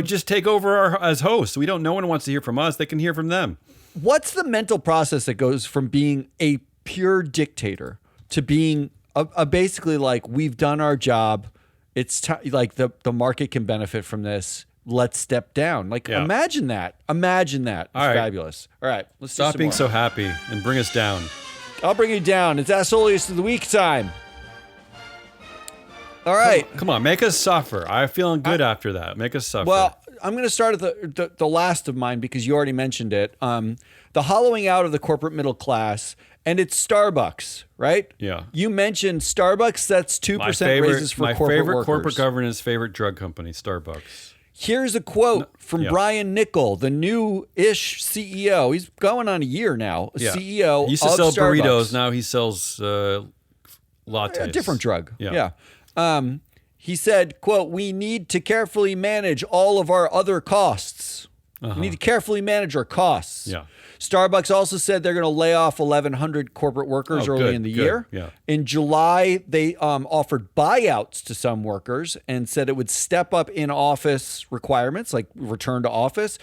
Just take over as hosts. No one wants to hear from us. They can hear from them. What's the mental process that goes from being a pure dictator to being a basically like, we've done our job. It's like the market can benefit from this. Let's step down. Like, imagine that. Imagine that. It's fabulous. All right. Let's stop being so happy and bring us down. I'll bring you down. It's Assolius of the Week time. All right. Come on. Make us suffer. I'm feeling good after that. Make us suffer. Well, I'm going to start at the last of mine because you already mentioned it. The hollowing out of the corporate middle class, and it's Starbucks, right? Yeah. You mentioned Starbucks. That's 2% raises for corporate workers. My favorite corporate governance, favorite drug company, Starbucks. Here's a quote from Brian Niccol, the new-ish CEO. He's going on a year now. CEO. He used to sell burritos. Now he sells lattes. A different drug. Yeah. He said, quote, "We need to carefully manage all of our other costs. We need to carefully manage our costs." Yeah. Starbucks also said they're going to lay off 1,100 corporate workers early in the year. Yeah. In July, they offered buyouts to some workers and said it would step up in-office requirements, like return to office.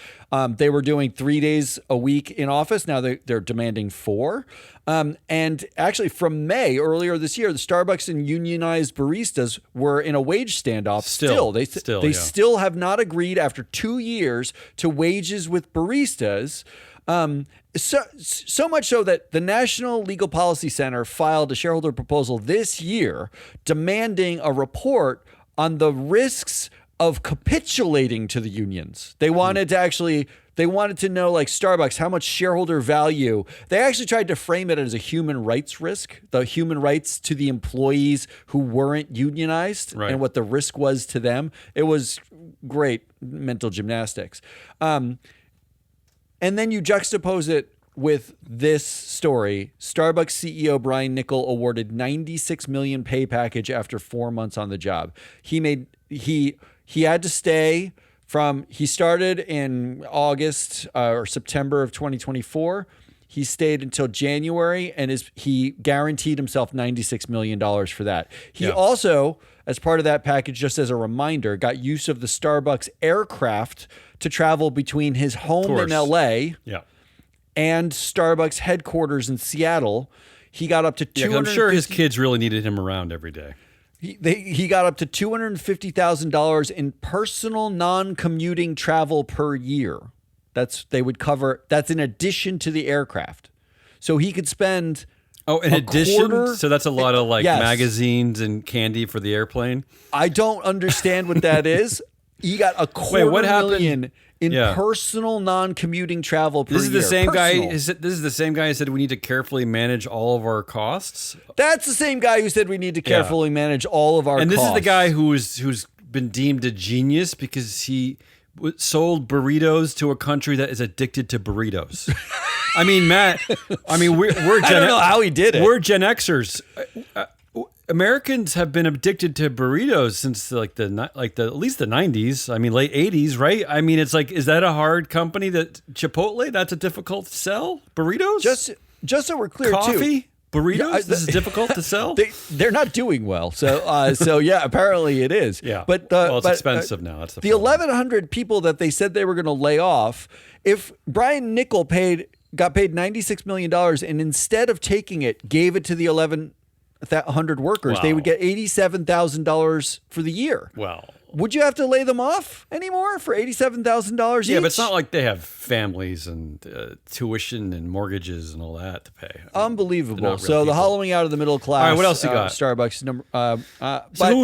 They were doing 3 days a week in office. Now they're demanding 4. And actually, from May earlier this year, the Starbucks and unionized baristas were in a wage standoff. They still have not agreed after 2 years to wages with baristas. So much so that the National Legal Policy Center filed a shareholder proposal this year demanding a report on the risks of capitulating to the unions. They wanted to know, like, Starbucks, how much shareholder value. They actually tried to frame it as a human rights risk, the human rights to the employees who weren't unionized and what the risk was to them. It was great mental gymnastics. And then you juxtapose it with this story. Starbucks CEO Brian Niccol awarded $96 million pay package after 4 months on the job. He had to stay he started in August or September of 2024. He stayed until January, and he guaranteed himself $96 million for that. He also, as part of that package, just as a reminder, got use of the Starbucks aircraft to travel between his home in LA and Starbucks headquarters in Seattle. He got up to I'm sure his kids really needed him around every day. He got up to $250,000 in personal non-commuting travel per year. That's in addition to the aircraft. So he could spend in addition? So that's a lot of magazines and candy for the airplane? I don't understand what that is. He got $250,000 in personal non-commuting travel per year. This is the same guy who said we need to carefully manage all of our costs? That's the same guy who said we need to carefully manage all of our costs. And this is the guy who's been deemed a genius because he sold burritos to a country that is addicted to burritos. I mean, Matt, we're I don't know how he did it. We're Gen Xers. Americans have been addicted to burritos since at least the 90s. I mean, late 80s, right? I mean, it's like, is that a hard company Chipotle? That's a difficult to sell? Burritos? Just so we're clear, coffee? Burritos? This is difficult to sell? They're not doing well. So yeah, apparently it is. Yeah. It's expensive now. That's the 1,100 people that they said they were going to lay off. If Brian Niccol got paid $96 million and instead of taking it, gave it to the 1,100 workers, they would get $87,000 for the year. Wow. Would you have to lay them off anymore for $87,000 each? Yeah, but it's not like they have families and tuition and mortgages and all that to pay. Unbelievable. So the hollowing out of the middle class. All right, what else you got? Starbucks number.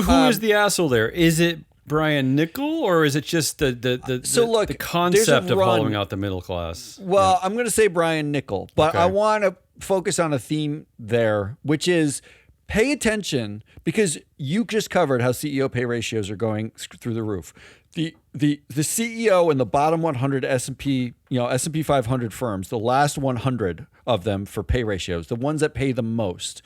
Who is the asshole there? Is it Brian Nickel, or is it just the concept of hollowing out the middle class? Well, I'm going to say Brian Nickel, but I want to focus on a theme there, which is pay attention, because you just covered how CEO pay ratios are going through the roof. The CEO in the bottom 100 S&P 500 firms, the last 100 of them for pay ratios, the ones that pay the most,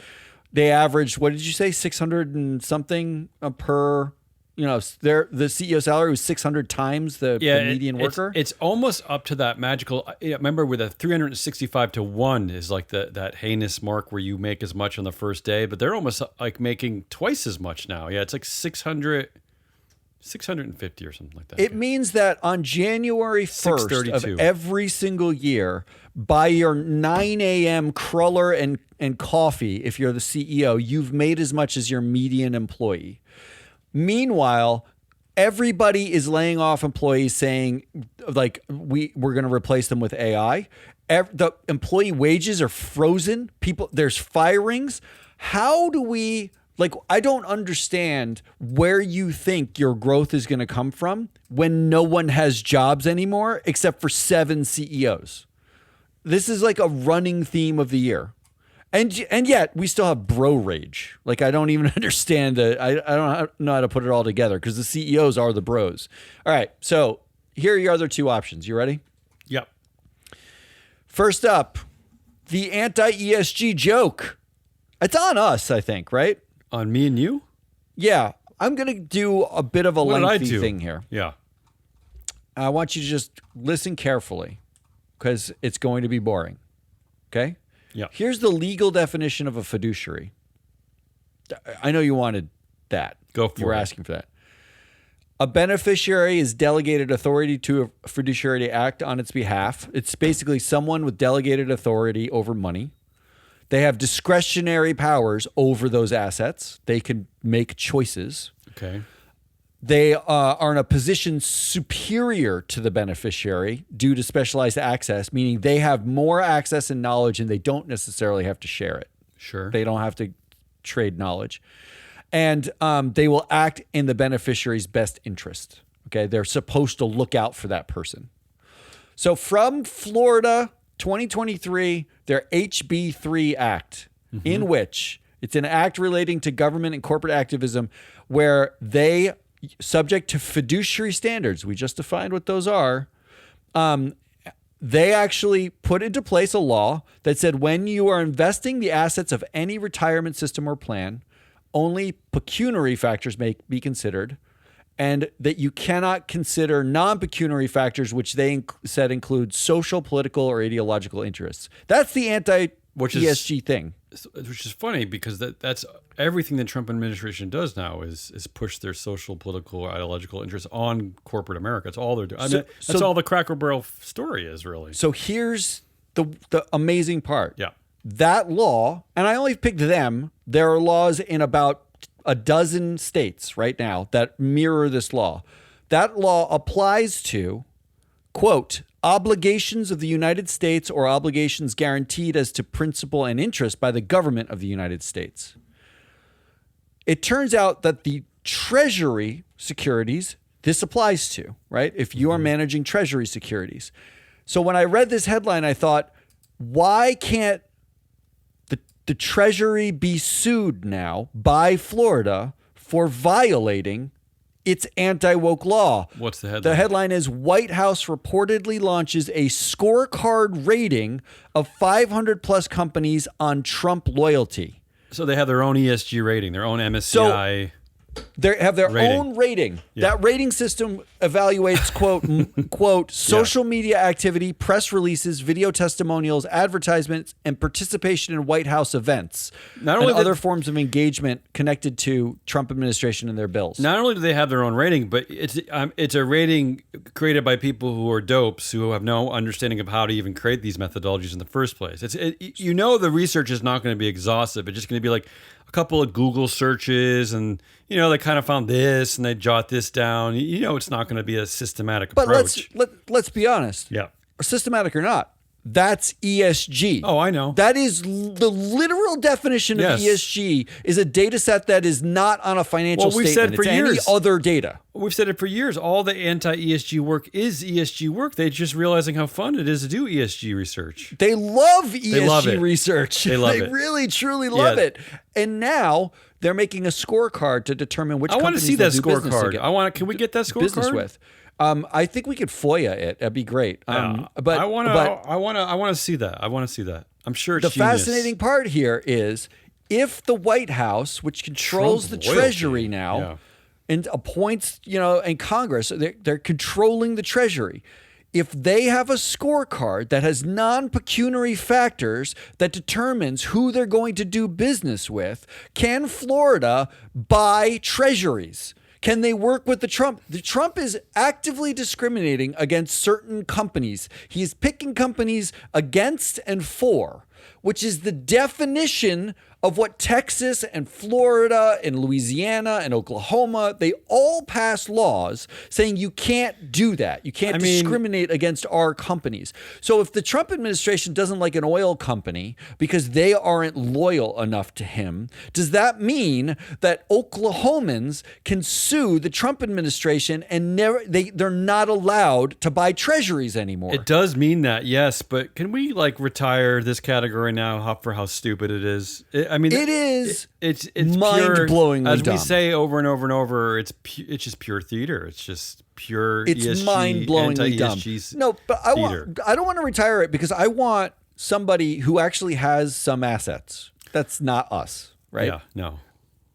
they averaged, what did you say, 600 and something per, the CEO salary was 600 times the median worker. It's almost up to that magical. Remember, with a 365 to 1 is like that heinous mark where you make as much on the first day, but they're almost like making twice as much now. Yeah, it's like 650 or something like that. It means that on January 1st of every single year, by your 9 a.m. cruller and coffee, if you're the CEO, you've made as much as your median employee. Meanwhile, everybody is laying off employees, saying like we're going to replace them with AI. The employee wages are frozen. There's firings. How do we, I don't understand where you think your growth is going to come from when no one has jobs anymore except for 7 CEOs. This is like a running theme of the year. And yet we still have bro rage. I don't even understand I don't know how to put it all together, because the CEOs are the bros. All right. So here are your other 2 options. You ready? Yep. First up, the anti-ESG joke. It's on us, I think, right? On me and you? Yeah. I'm going to do a bit of a lengthy thing here. Yeah. I want you to just listen carefully, because it's going to be boring. Okay? Yeah. Here's the legal definition of a fiduciary. I know you wanted that. Go for it. You were asking for that. A beneficiary is delegated authority to a fiduciary to act on its behalf. It's basically someone with delegated authority over money. They have discretionary powers over those assets. They can make choices. Okay. They are in a position superior to the beneficiary due to specialized access, meaning they have more access and knowledge, and they don't necessarily have to share it. Sure. They don't have to trade knowledge. And they will act in the beneficiary's best interest. Okay. They're supposed to look out for that person. So from Florida 2023, their HB3 Act, in which it's an act relating to government and corporate activism where they, subject to fiduciary standards, we just defined what those are, they actually put into place a law that said when you are investing the assets of any retirement system or plan, only pecuniary factors may be considered, and that you cannot consider non-pecuniary factors, which they said include social, political, or ideological interests. That's the anti-ESG thing. Which is funny, because that's everything the Trump administration does now is push their social, political, or ideological interests on corporate America. It's all they're doing. That's all the Cracker Barrel story is, really. So here's the amazing part. Yeah. That law, and I only picked them, there are laws in about a dozen states right now that mirror this law. That law applies to, quote, obligations of the United States or obligations guaranteed as to principal and interest by the government of the United States. It turns out that the Treasury securities, this applies to, right? If you are managing Treasury securities. So when I read this headline, I thought, why can't the Treasury be sued now by Florida for violating its anti-woke law? What's the headline? The headline is White House reportedly launches a scorecard rating of 500 plus companies on Trump loyalty. So they have their own ESG rating, their own MSCI. They have their own rating. Yeah. That rating system evaluates, quote, social media activity, press releases, video testimonials, advertisements, and participation in White House events. Not only other forms of engagement connected to Trump administration and their bills. Not only do they have their own rating, but it's a rating created by people who are dopes who have no understanding of how to even create these methodologies in the first place. The research is not going to be exhaustive. It's just going to be like a couple of Google searches, and they kind of found this and they jot this down. It's not going to be a systematic approach. But let's be honest. Yeah. Systematic or not, That's ESG. Oh, I know. That is the literal definition of ESG is a data set that is not on a financial statement. Said for it's years. Any other data. We've said it for years. All the anti-ESG work is ESG work. They're just realizing how fun it is to do ESG research. They love ESG research. They love it. They really, truly love it. And now they're making a scorecard to determine which companies I want to see that scorecard. Can we get that scorecard? Business with. I think we could FOIA it. That'd be great. But I want to see that. I want to see that. I'm sure it's the fascinating part here is if the White House, which controls the Treasury now, and appoints, and Congress, they're controlling the Treasury. If they have a scorecard that has non-pecuniary factors that determines who they're going to do business with, can Florida buy treasuries? Can they work with the Trump? The Trump is actively discriminating against certain companies. He is picking companies against and for, which is the definition of what Texas and Florida and Louisiana and Oklahoma, they all pass laws saying you can't do that. You can't discriminate against our companies. So if the Trump administration doesn't like an oil company because they aren't loyal enough to him, does that mean that Oklahomans can sue the Trump administration and they're not allowed to buy treasuries anymore? It does mean that, yes, but can we retire this category now for how stupid it is? It is. It's mind-blowingly as dumb. We say over and over and over. It's just pure theater. It's just pure. It's ESG, mind-blowingly dumb. No, but I don't want to retire it because I want somebody who actually has some assets. That's not us, right? Yeah. No.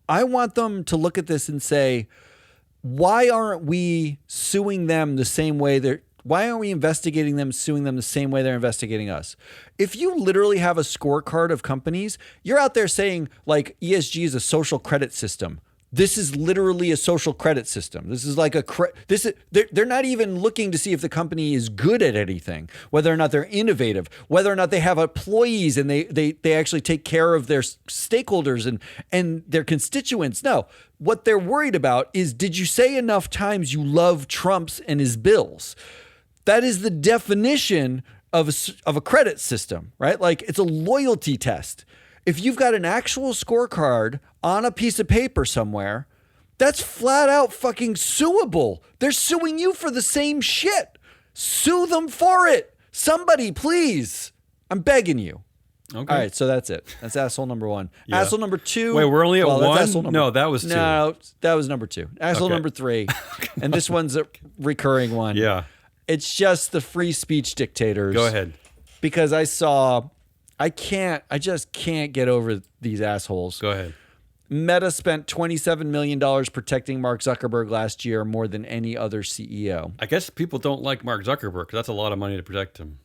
I want them to look at this and say, why aren't we suing them the same way why aren't we investigating them, suing them the same way they're investigating us? If you literally have a scorecard of companies, you're out there saying ESG is a social credit system. This is literally a social credit system. This is they're not even looking to see if the company is good at anything, whether or not they're innovative, whether or not they have employees and they actually take care of their stakeholders and their constituents. No, what they're worried about is, did you say enough times you love Trump's and his bills? That is the definition of a credit system, right? It's a loyalty test. If you've got an actual scorecard on a piece of paper somewhere, that's flat out fucking suable. They're suing you for the same shit. Sue them for it. Somebody, please. I'm begging you. Okay. All right, so that's it. That's asshole number one. Yeah. Asshole number two. Wait, we're only at one? No, that was two. No, that was number two. Asshole number three. And this one's a recurring one. Yeah. It's just the free speech dictators. Go ahead. Because I just can't get over these assholes. Go ahead. Meta spent $27 million protecting Mark Zuckerberg last year, more than any other CEO. I guess people don't like Mark Zuckerberg because that's a lot of money to protect him.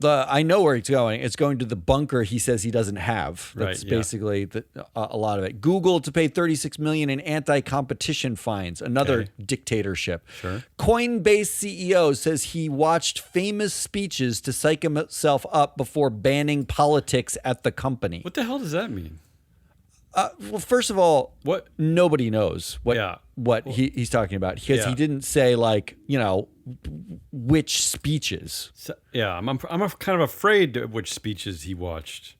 I know where it's going. It's going to the bunker he says he doesn't have. That's basically a lot of it. Google to pay $36 million in anti-competition fines. Another dictatorship. Sure. Coinbase CEO says he watched famous speeches to psych himself up before banning politics at the company. What the hell does that mean? Well, first of all, what nobody knows what he's talking about because he didn't say which speeches. So, I'm kind of afraid of which speeches he watched.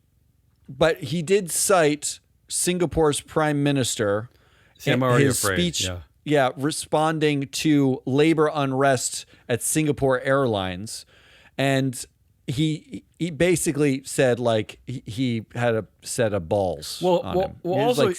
But he did cite Singapore's prime minister. See, I'm already his afraid. Speech, responding to labor unrest at Singapore Airlines, and he basically said he had a set of balls on him. Well, also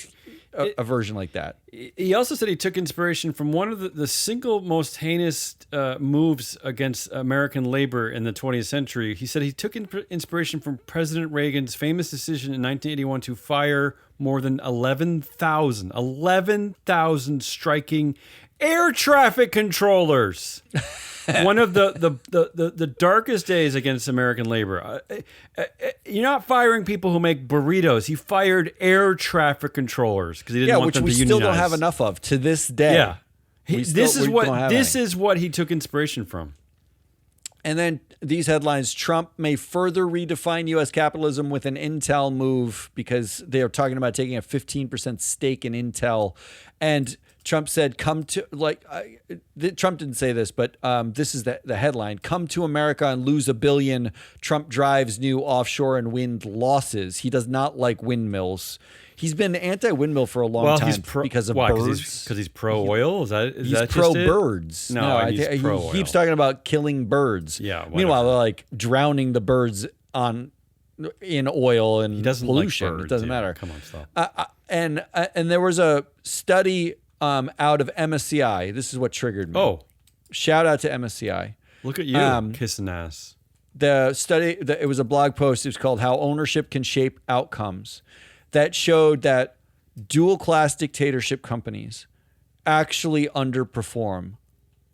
a version like that. He also said he took inspiration from one of the single most heinous moves against American labor in the 20th century. He said he took inspiration from President Reagan's famous decision in 1981 to fire more than 11,000 striking air traffic controllers. One of the darkest days against American labor. You're not firing people who make burritos. He fired air traffic controllers because he didn't want them to unionize. Which we still don't have enough of to this day. Yeah, this is what he took inspiration from. And then these headlines: Trump may further redefine U.S. capitalism with an Intel move, because they are talking about taking a 15% stake in Intel. And Trump said, Trump didn't say this, but this is the headline: come to America and lose $1 billion. Trump drives new offshore and wind losses. He does not like windmills. He's been anti-windmill for a long time because of birds. Because he's pro-oil? Is that he's pro-birds. No, he pro-oil. keeps talking about killing birds. Yeah. Whatever. Meanwhile, they're like drowning the birds in oil and he doesn't pollution. Like birds, it doesn't matter. Come on, stop. And there was a study out of MSCI. This is what triggered me. Oh. Shout out to MSCI. Look at you, kissing ass. The study, it was a blog post. It was called How Ownership Can Shape Outcomes, that showed that dual-class dictatorship companies actually underperform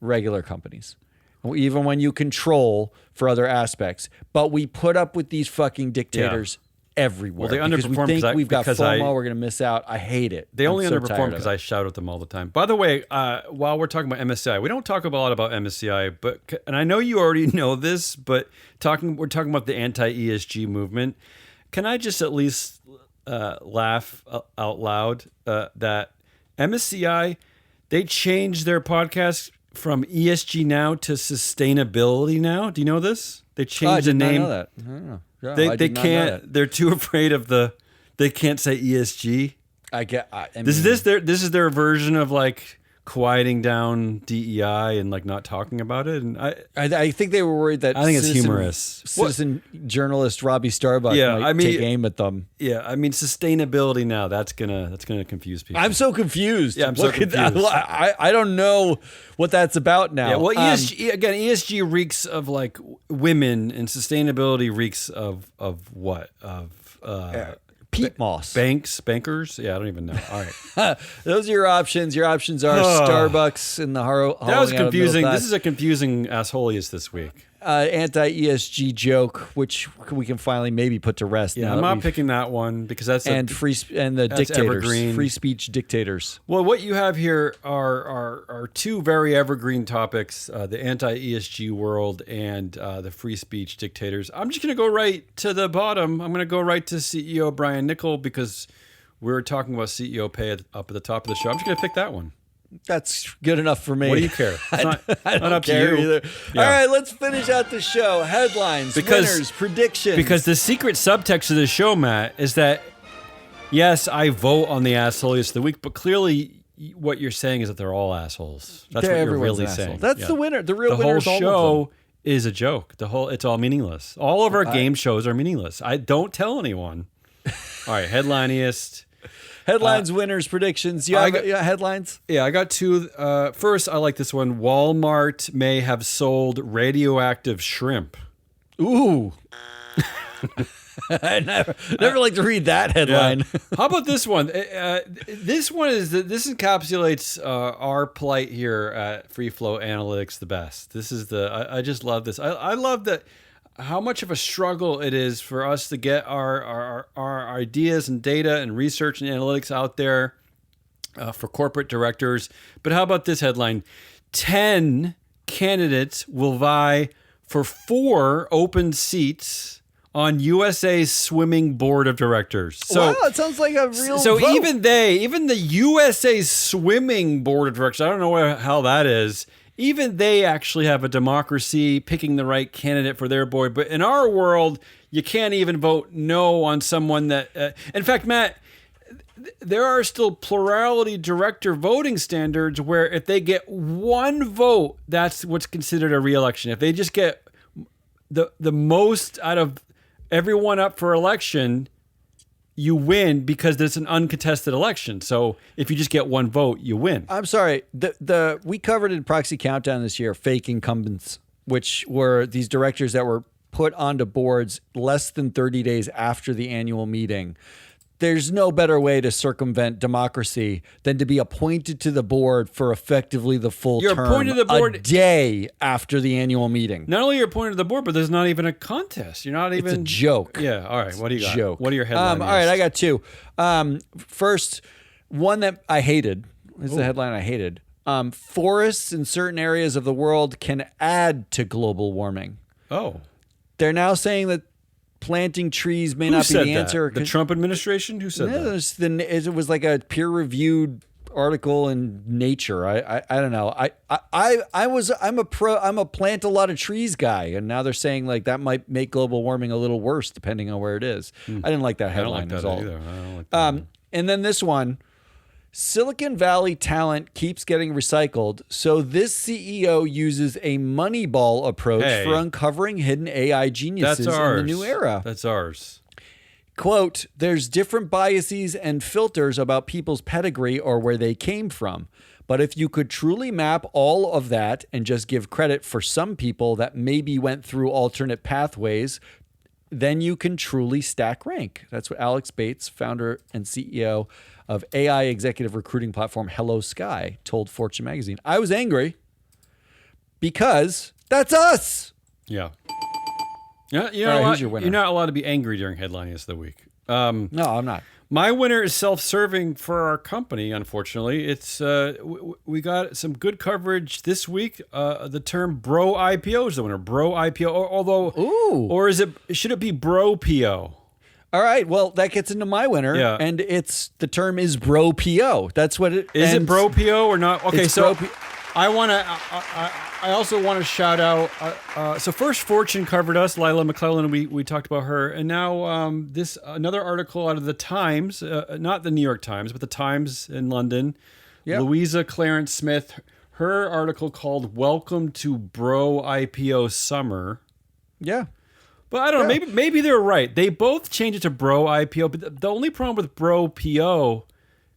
regular companies, even when you control for other aspects. But we put up with these fucking dictators everywhere. Well, they underperform because we think we've got FOMO, we're going to miss out. I hate it. They only underperform because I shout at them all the time. By the way, while we're talking about MSCI, we don't talk a lot about MSCI, and I know you already know this, but we're talking about the anti-ESG movement. Can I just at least laugh out loud that MSCI, they changed their podcast from ESG Now to Sustainability Now? Do you know this? They changed the name. I know that. I don't know. Yeah, they can't. They're too afraid of they can't say ESG. This is their version of like quieting down DEI and like not talking about it. And I think they were worried that I think it's humorous. Citizen journalist Robbie Starbuck might take aim at them. Yeah, I mean Sustainability Now. That's gonna confuse people. I'm so confused. Yeah, I'm so confused. I don't know what that's about now. Yeah, well, ESG reeks of like women, and sustainability reeks of what peat moss. Bankers? Yeah, I don't even know. All right. Those are your options. Your options are Starbucks and the that was confusing. This is a confusing assholiest this week. Anti-ESG joke, which we can finally maybe put to rest. Yeah, I'm not picking that one because that's the dictators, evergreen. Free speech dictators. Well, what you have here are two very evergreen topics: the anti-ESG world and the free speech dictators. I'm just going to go right to the bottom. I'm going to go right to CEO Brian Niccol because we're talking about CEO pay up at the top of the show. I'm just going to pick that one. That's good enough for me. What do you care? It's not, I don't up care to you either. Yeah. All right, let's finish out the show. Headlines, winners, predictions. Because the secret subtext of the show, Matt, is that, yes, I vote on the assholiest of the week, but clearly what you're saying is that they're all assholes. That's what you're really saying. That's the winner. The real winner is all of them. The whole show is a joke. It's all meaningless. All of our game shows are meaningless. I don't tell anyone. All right, headliniest. Headlines, winners, predictions. Headlines? Yeah, I got two. First, I like this one. Walmart may have sold radioactive shrimp. Ooh. I never like to read that headline. Yeah. How about this one? This encapsulates our plight here at Free Flow Analytics the best. This is I just love this. I love that. How much of a struggle it is for us to get our ideas and data and research and analytics out there for corporate directors. But how about this headline? 10 candidates will vie for 4 open seats on USA's swimming board of directors. So, wow, it sounds like a real So vote. even the USA's swimming board of directors, I don't know how that is. Even they actually have a democracy picking the right candidate for their board. But in our world, you can't even vote no on someone that... in fact, Matt, there are still plurality director voting standards where if they get one vote, that's what's considered a re-election. If they just get the most out of everyone up for election, you win because it's an uncontested election. So if you just get one vote, you win. I'm sorry. We covered in Proxy Countdown this year fake incumbents, which were these directors that were put onto boards less than 30 days after the annual meeting. There's no better way to circumvent democracy than to be appointed to the board for effectively the full term. You're appointed to the board a day after the annual meeting. Not only you're appointed to the board, but there's not even a contest. You're not even... It's a joke. Yeah. All right. What do you got? Joke. What are your headlines? All right. I got 2. First, one that I hated. This is the headline I hated. forests in certain areas of the world can add to global warming. Oh. They're now saying that planting trees may not be the answer. The Trump administration? Who said that? It was like a peer-reviewed article in Nature. I don't know. I'm a plant a lot of trees guy, and now they're saying like that might make global warming a little worse depending on where it is. I didn't like that headline. I don't like that either. I don't like that. And then this one. Silicon Valley talent keeps getting recycled, so this CEO uses a Moneyball approach for uncovering hidden AI geniuses in the new era. That's ours. Quote, there's different biases and filters about people's pedigree or where they came from. But if you could truly map all of that and just give credit for some people that maybe went through alternate pathways, then you can truly stack rank. That's what Alex Bates, founder and CEO of AI executive recruiting platform Hello Sky, told Fortune magazine. I was angry because that's us. Yeah. Yeah, you're not allowed to be angry during Headlines of the Week. No, I'm not. My winner is self-serving for our company, unfortunately. It's we got some good coverage this week. The term bro IPO is the winner. Bro IPO, or should it be bro PO? All right, well, that gets into my winner, and the term is bro PO. That's what it is. It bro PO or not? Okay, so I also want to shout out. So first, Fortune covered us, Lila McClellan. We talked about her, and now this another article out of the Times, not the New York Times, but the Times in London. Yep. Louisa Clarence Smith, her article called "Welcome to Bro IPO Summer." Yeah. But I don't know. Maybe they're right. They both changed it to bro IPO. But the only problem with bro PO,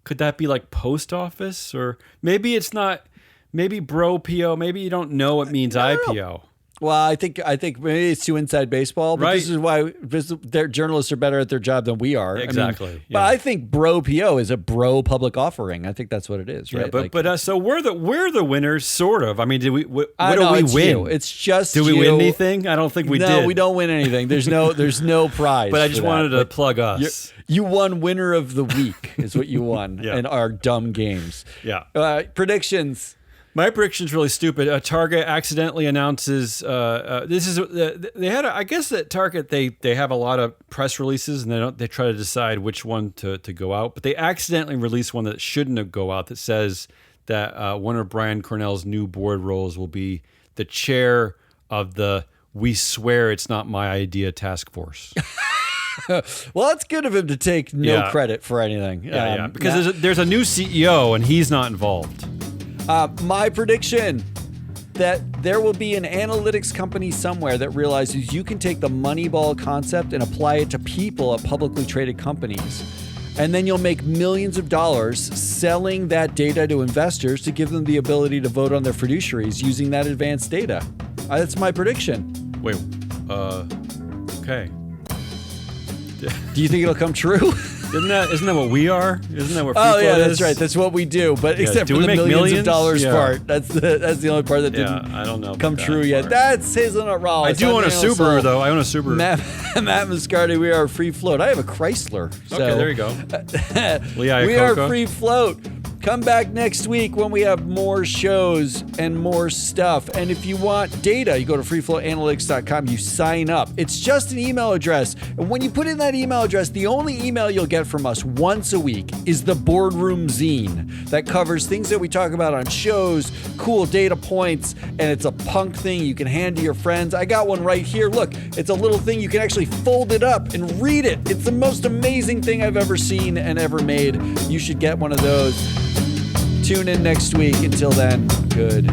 could that be like post office? Or maybe it's not. Maybe bro PO. Maybe you don't know it means IPO. Well, I think maybe it's too inside baseball. But This is why their journalists are better at their job than we are. Exactly. I mean, but I think bro PO is a bro public offering. I think that's what it is, right? Yeah, so we're the winners, sort of. I mean, what do we win? You. It's just did we win anything? I don't think we did. No, we don't win anything. There's no prize. But I just wanted to plug us. You won winner of the week is what you won in our dumb games. Yeah. Predictions. My prediction's really stupid. Target accidentally announces this is they had I guess at Target they have a lot of press releases and they try to decide which one to go out, but they accidentally released one that shouldn't go out that says that one of Brian Cornell's new board roles will be the chair of the "We Swear It's Not My Idea" task force. Well, it's good of him to take no credit for anything. Because there's a new CEO and he's not involved. My prediction that there will be an analytics company somewhere that realizes you can take the Moneyball concept and apply it to people at publicly traded companies. And then you'll make millions of dollars selling that data to investors to give them the ability to vote on their fiduciaries using that advanced data. That's my prediction. Wait, okay. Do you think it'll come true? Isn't that what we are? Isn't that what? That's right. That's what we do. But except for the millions of dollars part, that's the only part that didn't I don't know come true yet. That's Hazelnut Raw. I do own a Subaru though. I own a Subaru. Matt Moscardi, we are free float. I have a Chrysler. So. Okay, there you go. We are free float. Come back next week when we have more shows and more stuff. And if you want data, you go to freeflowanalytics.com, you sign up. It's just an email address. And when you put in that email address, the only email you'll get from us once a week is the Boardroom Zine that covers things that we talk about on shows, cool data points, and it's a punk thing you can hand to your friends. I got one right here. Look, it's a little thing you can actually fold it up and read it. It's the most amazing thing I've ever seen and ever made. You should get one of those. Tune in next week. Until then, good.